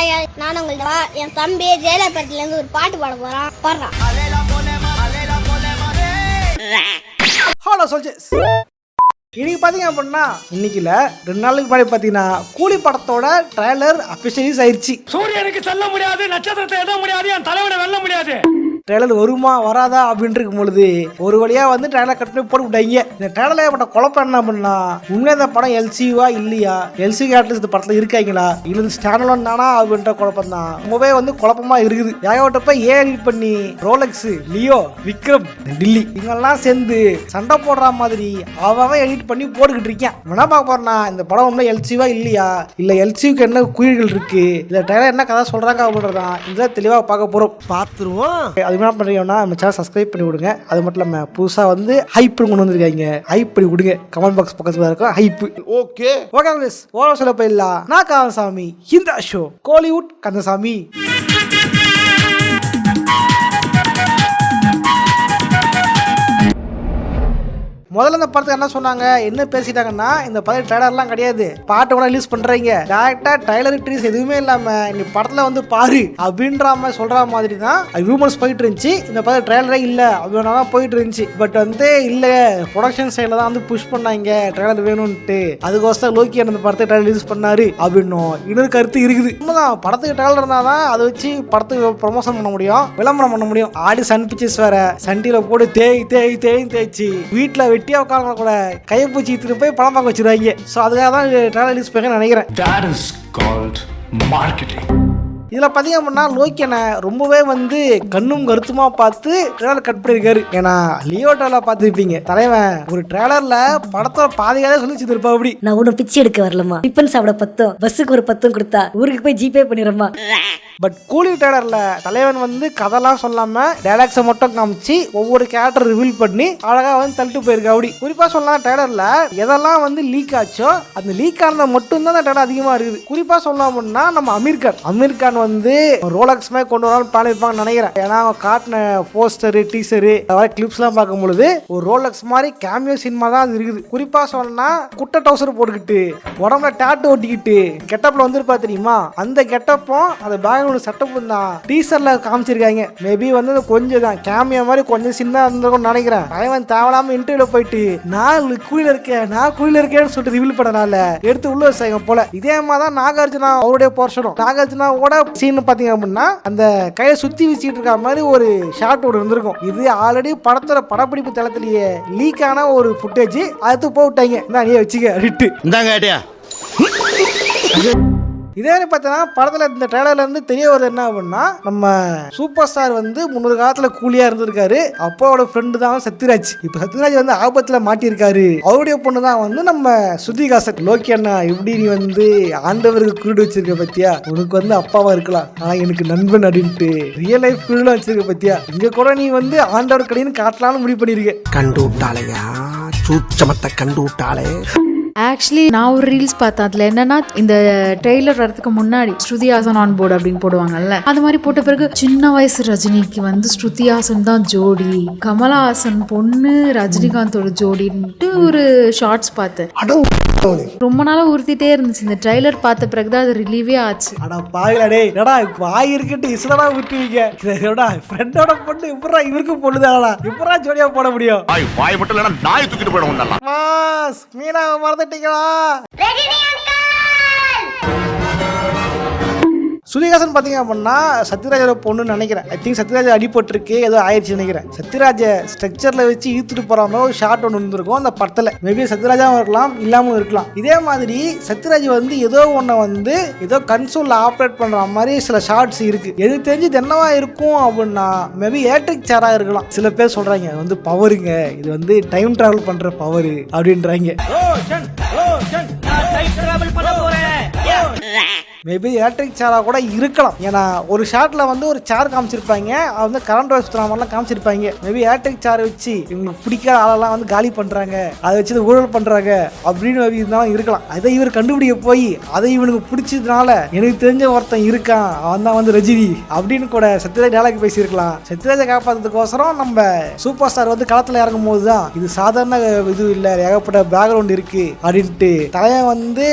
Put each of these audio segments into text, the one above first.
Hi நான் உங்கள்ட்ட என் தம்பி ஜெயலலிதா இருந்து ஒரு பாட்டு பாட போறான் பாடுறான். ஹலோ சோல்ஜர்ஸ், இன்னைக்கு பார்த்தீங்க அப்படின்னா இன்னைக்குல 2 நாளுக்கு முன்னாடி பார்த்தீங்கன்னா கூலி படத்தோட ட்ரெய்லர் அபிஷியலைஸ் ஆயிடுச்சு. சூரியனுக்கு செல்ல முடியாது, நட்சத்திரத்தை எத முடியாது, என் தலைவனை வெல்ல முடியாது. ட்ரெய்லர் வருமா வராதா அப்படின்னு இருக்கும் பொழுது ஒரு வழியா வந்து ட்ரெய்லர் கட் பண்ணி போட்டு விட்டாங்க. இந்த ட்ரெய்லர் ஏற்பட்ட குழப்பம் என்ன பண்ணா, உண்மையா இந்த படம் எல்சிவா இல்லையா, எல்சி கேரக்டர்ஸ் இந்த படத்துல இருக்காங்களா இல்ல ஸ்டாண்டலோன் தானா அப்படின்ற குழப்பம் தான் ரொம்பவே வந்து குழப்பமா இருக்குது. ஏகப்பட்டப்ப எடிட் பண்ணி ரோலெக்ஸ், லியோ, விக்ரம், டில்லி இவங்கெல்லாம் சேர்ந்து சண்டை போடுற மாதிரி அவன் எடிட் பண்ணி போட்டுக்கிட்டு இருக்கேன். என்ன பார்க்க போறேன்னா, இந்த படம் ஒன்றும் எல்சிவா இல்லையா, இல்ல எல்சிக்கு என்ன குயில்கள் இருக்கு, இந்த ட்ரெய்லர் என்ன கதை சொல்றாங்க அப்படின்றதான் இதெல்லாம் தெளிவாக பார்க்க போறோம், பார்த்துருவோம். அது என்ன பண்ணுறீங்கன்னா நம்ம சேனல் சப்ஸ்கிரைப் பண்ணி விடுங்க. அது மட்டும் இல்லாமல் புதுசாக வந்து ஹைப் கொண்டு வந்திருக்காங்க, ஹைப் பண்ணி விடுங்க. கமெண்ட் பாக்ஸ் பக்கத்தில் இருக்கும் ஹைப். ஓகே ஓகே சொல்ல போயிடலாம். நான் கந்தசாமி, இந்த ஷோ கோலிவுட் கந்தசாமி. முதல்ல இந்த படத்துக்கு என்ன சொன்னாங்க, என்ன பேசிட்டாங்கன்னா, இந்த படம் ட்ரைலர்லாம் கிடையாது, பாட்டு கூட ரிலீஸ் பண்றீங்க, டேரக்டா ட்ரைலர் ட்ரீஸ் எதுவுமே இல்லாம இந்த படத்துல வந்து பாரு அப்படின்ற மாதிரி சொல்ற மாதிரி தான் ரூமர்ஸ் போயிட்டு இருந்துச்சு. இந்த படம் ட்ரைலரே இல்ல அப்படின்னா தான் போயிட்டு இருந்துச்சு. பட் வந்து இல்ல, ப்ரொடக்ஷன் சைட்ல தான் வந்து புஷ் பண்ணாங்க ட்ரைலர் வேணும்ட்டு, அதுக்கோசம் லோக்கி அந்த படத்தை ட்ரைலர் ரிலீஸ் பண்ணாரு அப்படின்னும் இன்னொரு கருத்து இருக்குது. உண்மைதான், படத்துக்கு ட்ரைலர் இருந்தா தான் அதை வச்சு படத்துக்கு ப்ரொமோஷன் பண்ண முடியும், விளம்பரம் பண்ண முடியும். ஆடி சன் பிக்சர்ஸ் வேற சண்டில போட்டு தேய்ச்சி வீட்டுல வெட்டியா உட்காரங்க கூட கையை பூச்சி இத்துட்டு போய் படம் பார்க்க வச்சிருவாங்க. ஸோ அதுக்காக தான் ட்ரைலர் ரிலீஸ் பண்ண நினைக்கிறேன். That is called marketing. இதுல பாத்தீங்க அப்படின்னா லோக்கி என்ன ரொம்பவே வந்து கண்ணும் கருத்துமா பார்த்து ட்ரெய்லர் கட் பண்ணிருக்காரு. ஏன்னா லியோ ட்ரெய்லர் பார்த்துருப்பீங்க, தலைவன் ஒரு ட்ரெய்லர்ல படத்தோட பாதியாவே சொல்லி வச்சிருப்பா. அப்படி நான் ஒன்னும் பிச்சை எடுக்க வரலமா, டிஃபன் சாப்பிட 10 பஸ்ஸுக்கு ஒரு 10 கொடுத்தா ஊருக்கு போய் ஜிபே பண்ணிடுறமா. பட் கூலி ட்ரெய்லர்ல தலைவன் வந்து கதைலாம் சொல்லாம டைலாக்ஸை மட்டும் காமிச்சு ஒவ்வொரு கேரக்டர் ரிவீல் பண்ணி அழகா வந்து தள்ளிட்டு போயிருக்கா. அப்படி குறிப்பா சொல்லலாம், ட்ரெய்லர்ல எதெல்லாம் வந்து லீக் ஆச்சோ அந்த லீக் ஆனது மட்டும் தான் ட்ரெய்லர் அதிகமா இருக்குது. குறிப்பா சொல்லலாம் அப்படின்னா நம்ம அமீர் கான் வந்து ரோலக்ஸ் மாதிரி கொண்டு வரலாம் பிளான் இருப்பாங்கன்னு நினைக்கிறேன். ஏன்னா அவங்க காட்டின போஸ்டரு, டீசரு, கிளிப்ஸ் எல்லாம் பார்க்கும் பொழுது ஒரு ரோலக்ஸ் மாதிரி கேமியோ சினிமா தான் அது இருக்குது. குறிப்பா சொல்லணும்னா குட்டை டவுசர் போட்டுக்கிட்டு உடம்புல டாட்டு ஓட்டிக்கிட்டு கெட்டப்ல வந்துருப்பா தெரியுமா, அந்த கெட்டப்பும் அந்த பேக் சட்டப்பும் தான் டீசர்ல காமிச்சிருக்காங்க. மேபி வந்து கொஞ்சம் தான் கேமியோ மாதிரி கொஞ்சம் சின்ன இருந்திருக்கும்னு நினைக்கிறேன். அவன் தேவையில்லாம இன்டர்வியூல போயிட்டு நான் குயில இருக்கேன்னு சொல்லிட்டு ரிவீல் பண்ணனால எடுத்து உள்ள வச்சாங்க போல. இதே மாதிரி தான் நாகார்ஜுனா அவருடைய போர்ஷனும், நாகார்ஜுனாவோட சீன் பாத்தீங்க அப்படின்னா அந்த கையை சுத்தி வீசிட்டு இருக்க மாதிரி ஒரு ஷாட் ஒன்று இருந்திருக்கும். இது ஆல்ரெடி படத்தோட படப்பிடிப்பு தளத்திலேயே லீக் ஆன ஒரு ஃபுட்டேஜ், அது போட்டாங்க. நீ வச்சுக்க ரிட்டு இந்தாங்க. இதே பார்த்தீங்கன்னா படத்துல இந்த ட்ரெய்லர்ல இருந்து தெரிய வருது என்ன அப்படின்னா, நம்ம சூப்பர் ஸ்டார் வந்து முன்னொரு காலத்துல கூலியா இருந்திருக்காரு. அப்பாவோட ஃப்ரெண்டு தான் சத்யராஜ். இப்ப சத்யராஜ் வந்து ஆபத்துல மாட்டியிருக்காரு. அவருடைய பொண்ணு தான் வந்து நம்ம ஸ்ருதிஹாசன். லோக்கி அண்ணா, எப்படி நீ வந்து ஆண்டவருக்கு குறிடு வச்சிருக்க பத்தியா, உனக்கு வந்து அப்பாவா இருக்கலாம் ஆனா எனக்கு நண்பன் அப்படின்ட்டு ரியல் லைஃப் குறிடு வச்சிருக்க பத்தியா, இங்க கூட நீ வந்து ஆண்டவர் கடைன்னு காட்டலாம்னு முடிவு பண்ணிருக்க. கண்டு விட்டாளையா, சூச்சமத்தை கண்டு விட்டாளே. ஆக்சுவலி நான் ஒரு ரீல்ஸ் பார்த்தேன். அதில் என்னன்னா, இந்த ட்ரெய்லர் வரதுக்கு முன்னாடி ஸ்ருதிஹாசன் ஆன் போர்டு அப்படின்னு போடுவாங்கல்ல, அது மாதிரி போட்ட பிறகு சின்ன வயசு ரஜினிக்கு வந்து ஸ்ருதிஹாசன் தான் ஜோடி, கமலஹாசன் பொண்ணு ரஜினிகாந்தோட ஜோடின்ட்டு ஒரு ஷார்ட்ஸ் பார்த்தேன். ரொம்ப நாளா உறுத்திட்டே இருந்துச்சு. இந்த ட்ரெய்லர் பார்த்த பிறகுதான் அது ரிலீவே ஆச்சு. அடா பாகலடே, என்னடா வாய் இருக்கட்டு இசலடா விட்டுவீங்க. ஃப்ரெண்டோட பொண்ணு இப்பறா இவருக்கு பொண்ணுதாடா, இப்பறா ஜோடியா போட முடியும். வாய் மட்டும் இல்லனா நாய் தூக்கிட்டு போய்டும். நல்லா மாஸ் மீனா மறந்துட்டீங்களா? ஸ்ருதிஹாசன் பார்த்தீங்க அப்படின்னா சத்யராஜோட பொண்ணுன்னு நினைக்கிறேன். ஐ திங்க் சத்யராஜ் அடிபட்டிருக்கு, ஏதோ ஆயிடுச்சு நினைக்கிறேன். சத்யராஜ ஸ்ட்ரக்சர்ல வச்சு இழுத்துட்டு போற மாதிரி ஒரு ஷார்ட் ஒன்று இருந்திருக்கும் அந்த படத்துல. மேபி சத்யராஜாவும் இருக்கலாம், இல்லாமல் இருக்கலாம். இதே மாதிரி சத்யராஜ் வந்து ஏதோ ஒன்றை வந்து ஏதோ கன்சோல்ல ஆப்ரேட் பண்ற மாதிரி சில ஷார்ட்ஸ் இருக்கு. எது தெரிஞ்சு இது என்னவா இருக்கும் அப்படின்னா, மேபி எலக்ட்ரிக் சேரா இருக்கலாம். சில பேர் சொல்றாங்க வந்து பவருங்க, இது வந்து டைம் டிராவல் பண்ற பவர் அப்படின்றாங்க. மேபி எலக்ட்ரிக் சேரா கூட இருக்கலாம். ஏன்னா ஒரு ஷாட்ல வந்து ஒரு சேர் காமிச்சிருப்பாங்க, அது வந்து கரண்ட் வைஸ் மாதிரிலாம் காமிச்சிருப்பாங்க. மேபி எலக்ட்ரிக் சேர் வச்சு இவங்களுக்கு பிடிக்காத ஆளெல்லாம் வந்து காலி பண்றாங்க, அதை வச்சு ஊழல் பண்றாங்க அப்படின்னு இருந்தாலும் இருக்கலாம். அதை இவர் கண்டுபிடிக்க போய் அதை இவனுக்கு பிடிச்சதுனால எனக்கு தெரிஞ்ச ஒருத்தன் இருக்கான், அவன் தான் வந்து ரஜினி அப்படின்னு கூட சத்யராஜ் டயலாக் பேசியிருக்கலாம். சத்யராஜை காப்பாற்றுறதுக்கோசரம் நம்ம சூப்பர் ஸ்டார் வந்து களத்துல இறங்கும் போதுதான் இது சாதாரண இது இல்லை, ஏகப்பட்ட பேக்ரவுண்ட் இருக்கு அப்படின்ட்டு தலைவன் வந்து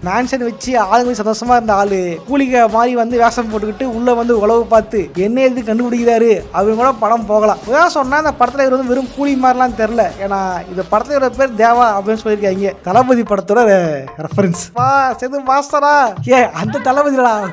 மேன்ஷன் வச்சு ஆளுங்க சந்தோஷமா அந்த ஆளு கூலிக மாதிரி வந்து வேஷம் போட்டுக்கிட்டு உள்ள வந்து உழவு பார்த்து என்ன எது கண்டுபிடிக்கிறாரு அப்படின்னு கூட படம் போகலாம். உதான் சொன்னா இந்த படத்துல இவர் வந்து வெறும் கூலி மாதிரிலாம் தெரியல. ஏன்னா இந்த படத்துல பேர் தேவா அப்படின்னு சொல்லியிருக்காங்க. தளபதி படத்தோட ரெஃபரன்ஸ் செது மாஸ்டரா அந்த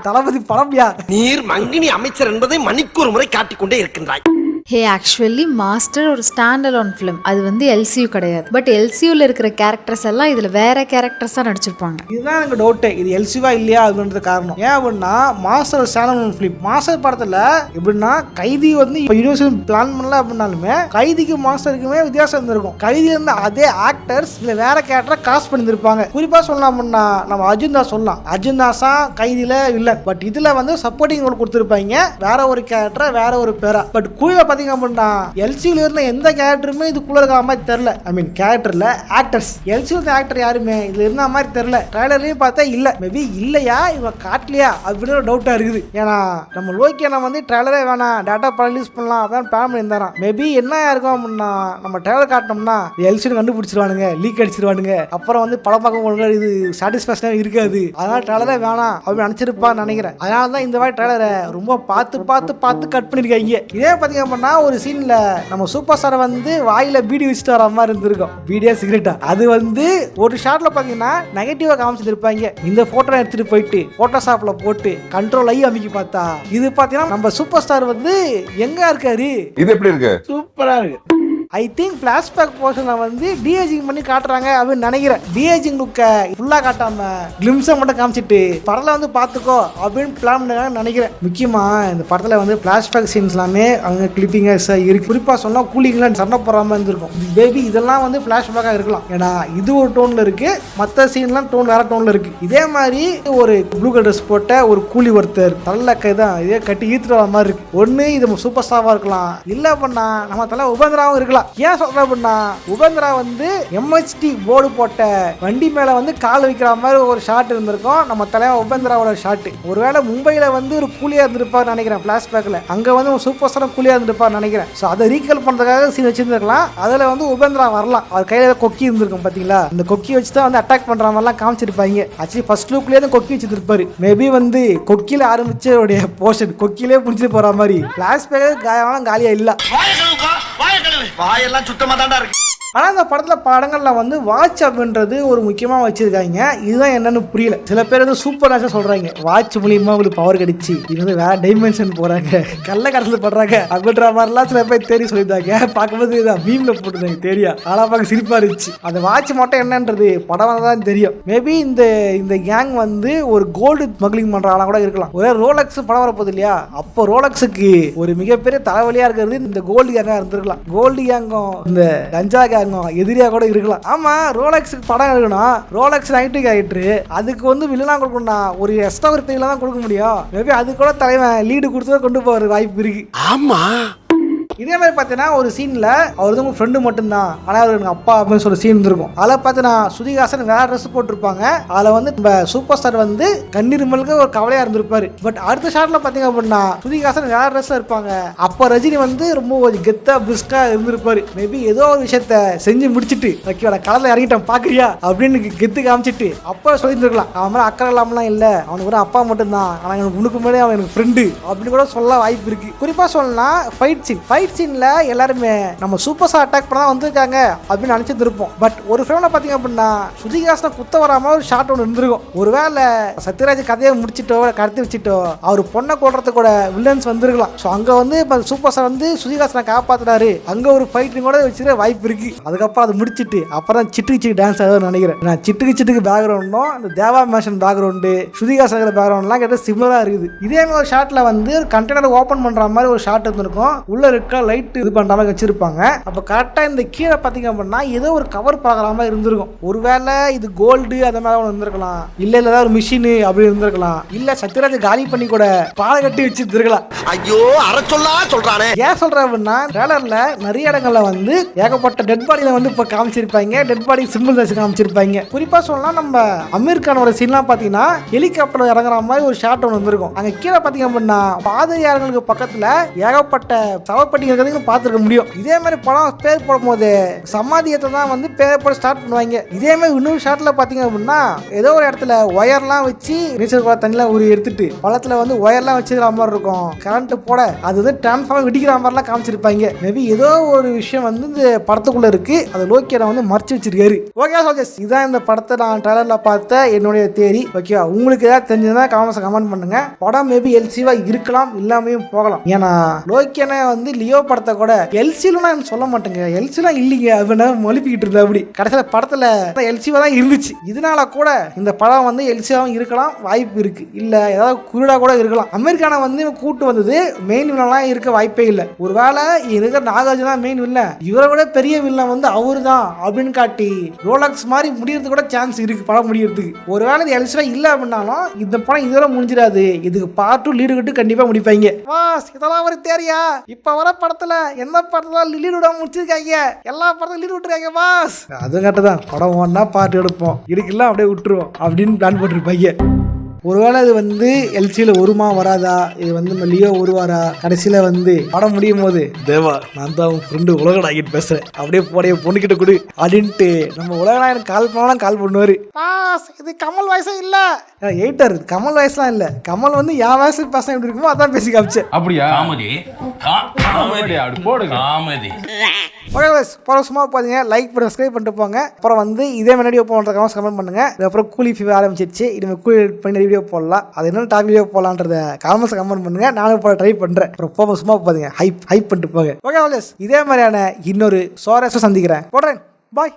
தளபதி படம்யா. நீர் மங்கினி அமைச்சர் என்பதை மணிக்கு ஒரு முறை காட்டிக்கொண்டே இருக்கின்றாய். ஹே ஆக்சுவலி மாஸ்டர் ஒரு ஸ்டாண்ட் அலோன் ஃபிலிம். அது வந்து எல்சியூ கிடையாது. பட் எல்சியூல இருக்கிற கேரக்டர்ஸ் எல்லாம் இதுல வேற கேரக்டர்ஸா நடிச்சிருப்பாங்க. இதுதான் எனக்கு டவுட்டே, இது எல்சியூவா இல்லையா அப்படின்றது காரணம். ஏன் அப்படின்னா master stand alone film. Master படத்துல எப்படின்னா கைதி வந்து இப்போ யூனிவர்சல் பிளான் பண்ணல அப்படின்னாலுமே கைதிக்கு மாஸ்டருக்குமே வித்தியாசம் இருந்திருக்கும். கைதி வந்து அதே ஆக்டர்ஸ் இல்ல வேற கேரக்டரை காஸ்ட் பண்ணியிருப்பாங்க. குறிப்பா சொல்லலாம் அப்படின்னா நம்ம அர்ஜுன் தாஸ் சொல்லலாம். அர்ஜுன் தாஸா கைதியில இல்ல, பட் இதுல வந்து சப்போர்ட்டிங் ரோல் கொடுத்திருப்பாங்க. வேற ஒரு கேரக்டர் வேற ஒரு பேரா. பட் கூலில எல்சியூல இருந்த எந்த கேரக்டருமே இதுக்குள்ள இருக்க மாதிரி தெரியல. ஐ மீன் கேரக்டர்ல ஆக்டர்ஸ் எல்சியூல ஆக்டர் யாருமே இதுல இருந்த மாதிரி தெரியல. ட்ரைலர்லயும் பார்த்தா இல்ல. மேபி இல்லையா இவங்க காட்டலையா அப்படின்னு ஒரு டவுட்டா இருக்குது. ஏன்னா நம்ம லோக்கியனை வந்து ட்ரைலரே வேணாம் டேட்டா ரிலீஸ் பண்ணலாம் அதான் பிளான் பண்ணியிருந்தாராம். மேபி என்ன இருக்கும் அப்படின்னா நம்ம ட்ரைலர் காட்டினோம்னா எல்சியூ கண்டுபிடிச்சிருவானுங்க, லீக் அடிச்சிருவானுங்க, அப்புறம் வந்து படம் பார்க்க ஒழுங்காக இது சாட்டிஸ்பேக்ஷனாக இருக்காது, அதனால ட்ரைலரே வேணாம் அப்படின்னு நினைச்சிருப்பான்னு நினைக்கிறேன். அதனால தான் இந்த மாதிரி ட்ரைலரை ரொம்ப பார்த்து கட் பண்ணிருக்காங்க. இதே பார்த்தீங்க அப்படின்னா ஒரு சீன்ல நம்ம சூப்பர் ஸ்டார் வந்து வாயில பீடி வச்சுட்டு வர மாதிரி இருந்திருக்கும். பீடியா சிகரெட்டா அது வந்து ஒரு ஷாட்ல பாத்தீங்கன்னா நெகட்டிவா காமிச்சிருப்பாங்க. இந்த போட்டோ எடுத்துட்டு போயிட்டு போட்டோஷாப்ல போட்டு கண்ட்ரோல் ஆகி அமைக்கி பார்த்தா இது பாத்தீங்கன்னா நம்ம சூப்பர் ஸ்டார் வந்து எங்க இருக்காரு. இது எப்படி இருக்கு? சூப்பரா இருக்கு. ஐ திங்க் பிளாஷ்பேக் போர்ஷனை வந்து டிஏஜிங் பண்ணி காட்டுறாங்க அப்படின்னு நினைக்கிறேன். டிஏஜிங் லுக்கை ஃபுல்லா காட்டாம கிளிம்ஸை மட்டும் காமிச்சிட்டு படத்துல வந்து பார்த்துக்கோ அப்படின்னு பிளான் பண்ணாங்கன்னு நினைக்கிறேன். முக்கியமா இந்த படத்துல வந்து பிளாஷ்பேக் சீன்ஸ் எல்லாமே அவங்க கிளிப்பிங்ஸ் இருக்கு. குறிப்பா சொன்னா கூலிங்லாம் சண்டை போடாம இருந்திருக்கும். பேபி இதெல்லாம் வந்து பிளாஷ்பேக்கா இருக்கலாம். ஏன்னா இது ஒரு டோன்ல இருக்கு, மற்ற சீன்லாம் டோன் வேற டோன்ல இருக்கு. இதே மாதிரி ஒரு ப்ளூ கலர் ட்ரெஸ் போட்ட ஒரு கூலி ஒருத்தர் தள்ள கைதான் இதே கட்டி ஈத்துட்டு வர மாதிரி இருக்கு. ஒன்னு இது சூப்பர் ஸ்டாரா இருக்கலாம், இல்ல பண்ணா நம்ம தலை உபேந்திராவும் இருக்கலாம். ஏன் சொல்றேன் அப்படின்னா உபேந்திரா வந்து எம்ஹெச்டி போர்டு போட்ட வண்டி மேல வந்து கால் வைக்கிற மாதிரி ஒரு ஷாட் இருந்திருக்கும். நம்ம தலைவர் உபேந்திராவோட ஷாட். ஒருவேளை மும்பையில வந்து ஒரு கூலியா இருந்திருப்பாரு நினைக்கிறேன். பிளாஷ்பேக்ல அங்க வந்து ஒரு சூப்பர் ஸ்டார் கூலியா இருந்திருப்பாரு நினைக்கிறேன். ஸோ அதை ரீகால் பண்றதுக்காக சீன் வச்சிருந்திருக்கலாம். அதுல வந்து உபேந்திரா வரலாம். அவர் கையில கொக்கி இருந்திருக்கும் பாத்தீங்களா, இந்த கொக்கி வச்சு தான் வந்து அட்டாக் பண்ற மாதிரிலாம் காமிச்சிருப்பாங்க. ஆக்சுவலி ஃபர்ஸ்ட் லுக்லயே தான் கொக்கி வச்சிருப்பாரு. மேபி வந்து கொக்கியில ஆரம்பிச்ச போர்ஷன் கொக்கிலே புடிச்சிட்டு போற மாதிரி பிளாஷ்பேக் காலியா இல்ல. வாயெல்லாம் சுத்தமா தாண்டா இருக்கு. ஆனால் இந்த படத்தில் படங்கள்ல வந்து வாட்ச் அப்படின்றது ஒரு முக்கியமாக வச்சிருக்காங்க. இதுதான் என்னன்னு புரியல. சில பேர் வந்து சூப்பர் நேச்சர் சொல்றாங்க, வாட்ச் மூலியமா உங்களுக்கு பவர் கிடைச்சி இது வந்து வேற டைமென்ஷன் போறாங்க, கள்ள கடத்தல் பண்றாங்க அப்படின்ற மாதிரிலாம் சில பேர் தேடி சொல்லியிருந்தாங்க. பார்க்கும்போது இதான் மீம்ல போட்டுருந்தாங்க தெரியா. ஆனால் பார்க்க சிரிப்பா இருந்துச்சு. அந்த வாட்ச் மட்டும் என்னன்றது படம் தான் தெரியும். மேபி இந்த கேங் வந்து ஒரு கோல்டு ஸ்மக்லிங் பண்ற ஆளா கூட இருக்கலாம். ஒரே ரோலக்ஸ் படம் வரப்போகுது இல்லையா, அப்போ ரோலக்ஸுக்கு ஒரு மிகப்பெரிய தலைவலியா இருக்கிறது இந்த கோல்டு கேங்கா இருந்திருக்கலாம். கோல்டு கேங்கும் இந்த கஞ்சா கேங்கும் எதிரியா கூட இருக்கலாம். ஆமா, ரோலக்ஸுக்கு படம் இருக்கணும், ரோலக்ஸ் நைட்டுக்கு ஆயிட்டு அதுக்கு வந்து வில்லனா கொடுக்கணும்னா ஒரு எக்ஸ்ட்ரா ஒரு பேர்ல தான் கொடுக்க முடியும். மேபி அது கூட தலைவன் லீடு கொடுத்து கொண்டு போற வாய்ப்பு இருக்கு. ஆமா, இதே மாதிரி பார்த்தீங்கன்னா ஒரு சீன்ல அவர் வந்து உங்க ஃப்ரெண்டு மட்டும்தான், ஆனால் அவர் எனக்கு அப்பா அப்படின்னு சொல்ற சீன் இருக்கும். அதில் பார்த்தீங்கன்னா சுதிகாசன் வேற ட்ரெஸ் போட்டிருப்பாங்க. அதில் வந்து நம்ம சூப்பர் ஸ்டார் வந்து கண்ணீர்மலுக்கு ஒரு கவலையா இருந்திருப்பாரு. பட் அடுத்த ஷாட்ல பார்த்தீங்க அப்படின்னா சுதிகாசன் வேற ட்ரெஸ்ல இருப்பாங்க. அப்போ ரஜினி வந்து ரொம்ப ஒரு கெத்தா பிரிஸ்கா இருந்திருப்பாரு. மேபி ஏதோ ஒரு விஷயத்த செஞ்சு முடிச்சுட்டு ஓகேடா கடலை இறங்கிட்டான் பாக்குறியா அப்படின்னு கெத்து காமிச்சிட்டு அப்போ சொல்லியிருந்திருக்கலாம், அவன் மேலே அக்கறை இல்லாமலாம் இல்லை, அவனுக்கு கூட அப்பா மட்டும்தான், ஆனால் எனக்கு உனக்கு மேலே அவன் எனக்கு ஃப்ரெண்டு அப்படின்னு கூட சொல்ல வாய்ப்பு இருக்கு. குறிப்பா சொல்லலாம் ஃபைட் சீன்ல எல்லாருமே நம்ம சூப்பர் ஸ்டார் அட்டாக் பண்ணா வந்திருக்காங்க அப்படின்னு நினைச்சிட்டு இருப்போம். பட் ஒரு ஃபிலிம்ல பாத்தீங்க அப்படின்னா சுதிகாசனை குத்த வராம ஒரு ஷாட் ஒன்று இருந்திருக்கும். ஒருவேளை சத்யராஜ் கதையை முடிச்சிட்டோ கடத்தி வச்சுட்டோ அவர் பொண்ணை கொள்றது கூட வில்லன்ஸ் வந்திருக்கலாம். ஸோ அங்க வந்து சூப்பர் ஸ்டார் வந்து சுதிகாசனை காப்பாத்துறாரு, அங்க ஒரு ஃபைட்டிங் கூட வச்சுக்க வாய்ப்பு இருக்கு. அதுக்கப்புறம் அதை முடிச்சுட்டு அப்புறம் சிட்டுக்கு டான்ஸ் ஆகுதுன்னு நினைக்கிறேன். நான் சிட்டுக்கு பேக்ரவுண்டும் இந்த தேவா மேஷன் பேக்ரவுண்டு சுதிகாசன் பேக்ரவுண்ட்லாம் கேட்ட சிமிலரா இருக்குது. இதே மாதிரி ஒரு ஷாட்ல வந்து ஒரு கண்டெய்னர் ஓபன் பண்ற மாதிரி ஒரு ஷாட் இருந்திருக்கும். உள்ள இருக்க லைட் இது பண்ற மாதிரி வச்சிருப்பாங்க. அப்ப கரெக்டா இந்த கீழே பாத்தீங்க அப்படின்னா ஏதோ ஒரு கவர் பார்க்குற மாதிரி இருந்திருக்கும். ஒருவேளை இது கோல்டு அந்த மாதிரி ஒன்று இருந்திருக்கலாம், இல்ல ஏதாவது ஒரு மிஷின் அப்படி இருந்திருக்கலாம், இல்ல சத்யராஜ் காலி பண்ணி கூட பாலை கட்டி வச்சிருக்கலாம். ஐயோ அரை சொல்றானே. ஏன் சொல்றேன் அப்படின்னா ட்ரெய்லர்ல நிறைய இடங்கள்ல வந்து ஏகப்பட்ட டெட் பாடியில வந்து இப்ப காமிச்சிருப்பாங்க, டெட் பாடி சிம்பிள் வச்சு காமிச்சிருப்பாங்க. குறிப்பா சொல்லலாம் நம்ம அமீர் கானோட சீன்லாம் பாத்தீங்கன்னா ஹெலிகாப்டர் இறங்குற மாதிரி ஒரு ஷாட் ஒன்று வந்திருக்கும். அங்க கீழே பாத்தீங்க அப்படின்னா பாதையாளர்களுக்கு பக்கத்துல ஏகப்பட்ட சவப்பட்டி இருக்கிறதுக்கு பார்த்துருக்க முடியும். இதே மாதிரி படம் பேர் போடும்போது சமாதியத்தை தான் வந்து பேர் போட ஸ்டார்ட் பண்ணுவாங்க. இதே மாதிரி இன்னொரு ஷாட்டில் பார்த்தீங்க அப்படின்னா ஏதோ ஒரு இடத்துல ஒயர்லாம் வச்சு நீச்சல் தண்ணிலாம் ஒரு எடுத்துட்டு பழத்தில் வந்து ஒயர்லாம் வச்சுக்கிற மாதிரி இருக்கும். கரண்ட் போட அது வந்து டிரான்ஸ்ஃபார்மர் வெடிக்கிற மாதிரிலாம் காமிச்சிருப்பாங்க. மேபி ஏதோ ஒரு விஷயம் வந்து இந்த படத்துக்குள்ள இருக்கு. அது லோக்கியை வந்து மறைச்சு வச்சிருக்காரு. ஓகே சோல்ஜர்ஸ், இதான் இந்த படத்தை நான் ட்ரைலர்ல பார்த்த என்னுடைய தேரி. ஓகேவா, உங்களுக்கு ஏதாவது தெரிஞ்சதுன்னா கமெண்ட் பண்ணுங்க. படம் மேபி எல்சிவா இருக்கலாம், இல்லாமையும் போகலாம். ஏன்னா லோக்கியனை வந்து லியோ படத்தை கூட எல்சிலும் நான் சொல்ல மாட்டேங்க, எல்சிலாம் இல்லைங்க அப்படின்னா மொழிப்பிக்கிட்டு இருந்தா. அப்படி கடைசியில் படத்துல எல்சிவா தான் இருந்துச்சு. இதனால கூட இந்த படம் வந்து எல்சியாவும் இருக்கலாம், வாய்ப்பு இருக்கு. இல்ல ஏதாவது குருடா கூட இருக்கலாம். அமெரிக்கான வந்து கூட்டு வந்தது மெயின் வில்லன்லாம் இருக்க வாய்ப்பே இல்லை. ஒருவேளை இருக்கிற நாகார்ஜுனா மெயின் வில்லன், இவரை விட பெரிய வில்லன் வந்து அவரு தான் அப்படின்னு காட்டி ரோலக்ஸ் மாதிரி முடியறதுக்கு கூட சான்ஸ் இருக்கு படம் முடியறதுக்கு. ஒருவேளை இது எல்சிவா இல்லை அப்படின்னாலும் இந்த படம் இதோட முடிஞ்சிடாது. இதுக்கு பார்ட் 2 லீடு கட்டு கண்டிப்பா முடிப்பாங்க. வாஸ் இதெல்லாம் ஒரு தேரியா? இப்ப வர படத்துல எந்த படத்துல லீடு விட முடிச்சிருக்காங்க? எல்லா படத்தையும் லீடு விட்டுருக்காங்க வாஸ். அது கரெக்டுதான். படம் ஒன்னா பார்ட் எடுப்போம், இருக்குல்ல அப்படியே விட்டுருவோம் அப்படின்னு பிளான் போட்டுருப்பாங்க. ஒருவேளை இது வந்து எல்சியில் வருமா வராதா, இது வந்து லியோ வருவாரா, கடைசியில் வந்து படம் முடியும் போது தேவா நான் தான் உன் ஃப்ரெண்டு உலகநாயகன் பேசுகிறேன் அப்படியே போடைய பொண்ணுக்கிட்ட கொடு அப்படின்ட்டு நம்ம உலகநாயகன் கால் பண்ணாலும் கால் பண்ணுவார். பாஸ் இது கமல் வயசே இல்லை, எயிட்டர் கமல் வயசுலாம் இல்லை. கமல் வந்து என் வயசு பசங்க எப்படி இருக்குமோ அதான் பேசி காமிச்சேன். அப்படியா? காமெடி அப்படி போடுங்க காமெடி. ஓகே guys, சும்மா பார்த்தீங்க லைக் பண்ணி சப்ஸ்கிரைப் பண்ணிட்டு போங்க. அப்புறம் வந்து இதே மாதிரி வீடியோ போடுறதுக்காக கமெண்ட் பண்ணுங்க. இதுக்கப்புறம் கூலி ஃபீவர் ஆரம்பிச்சிருச்சு, இனிமேல் கூலி பண்ணி வீடியோ போடலாம். அது என்ன டாப் வீடியோ போடலான்றத கமெண்ட் பண்ணுங்க, நானும் போட ட்ரை பண்றேன். அப்புறம் சும்மா பார்த்தீங்க ஹைப் பண்ணிட்டு போங்க. ஓகே இதே மாதிரியான இன்னொரு சோரஸை சந்திக்கிறேன். போடுறேன். பாய்.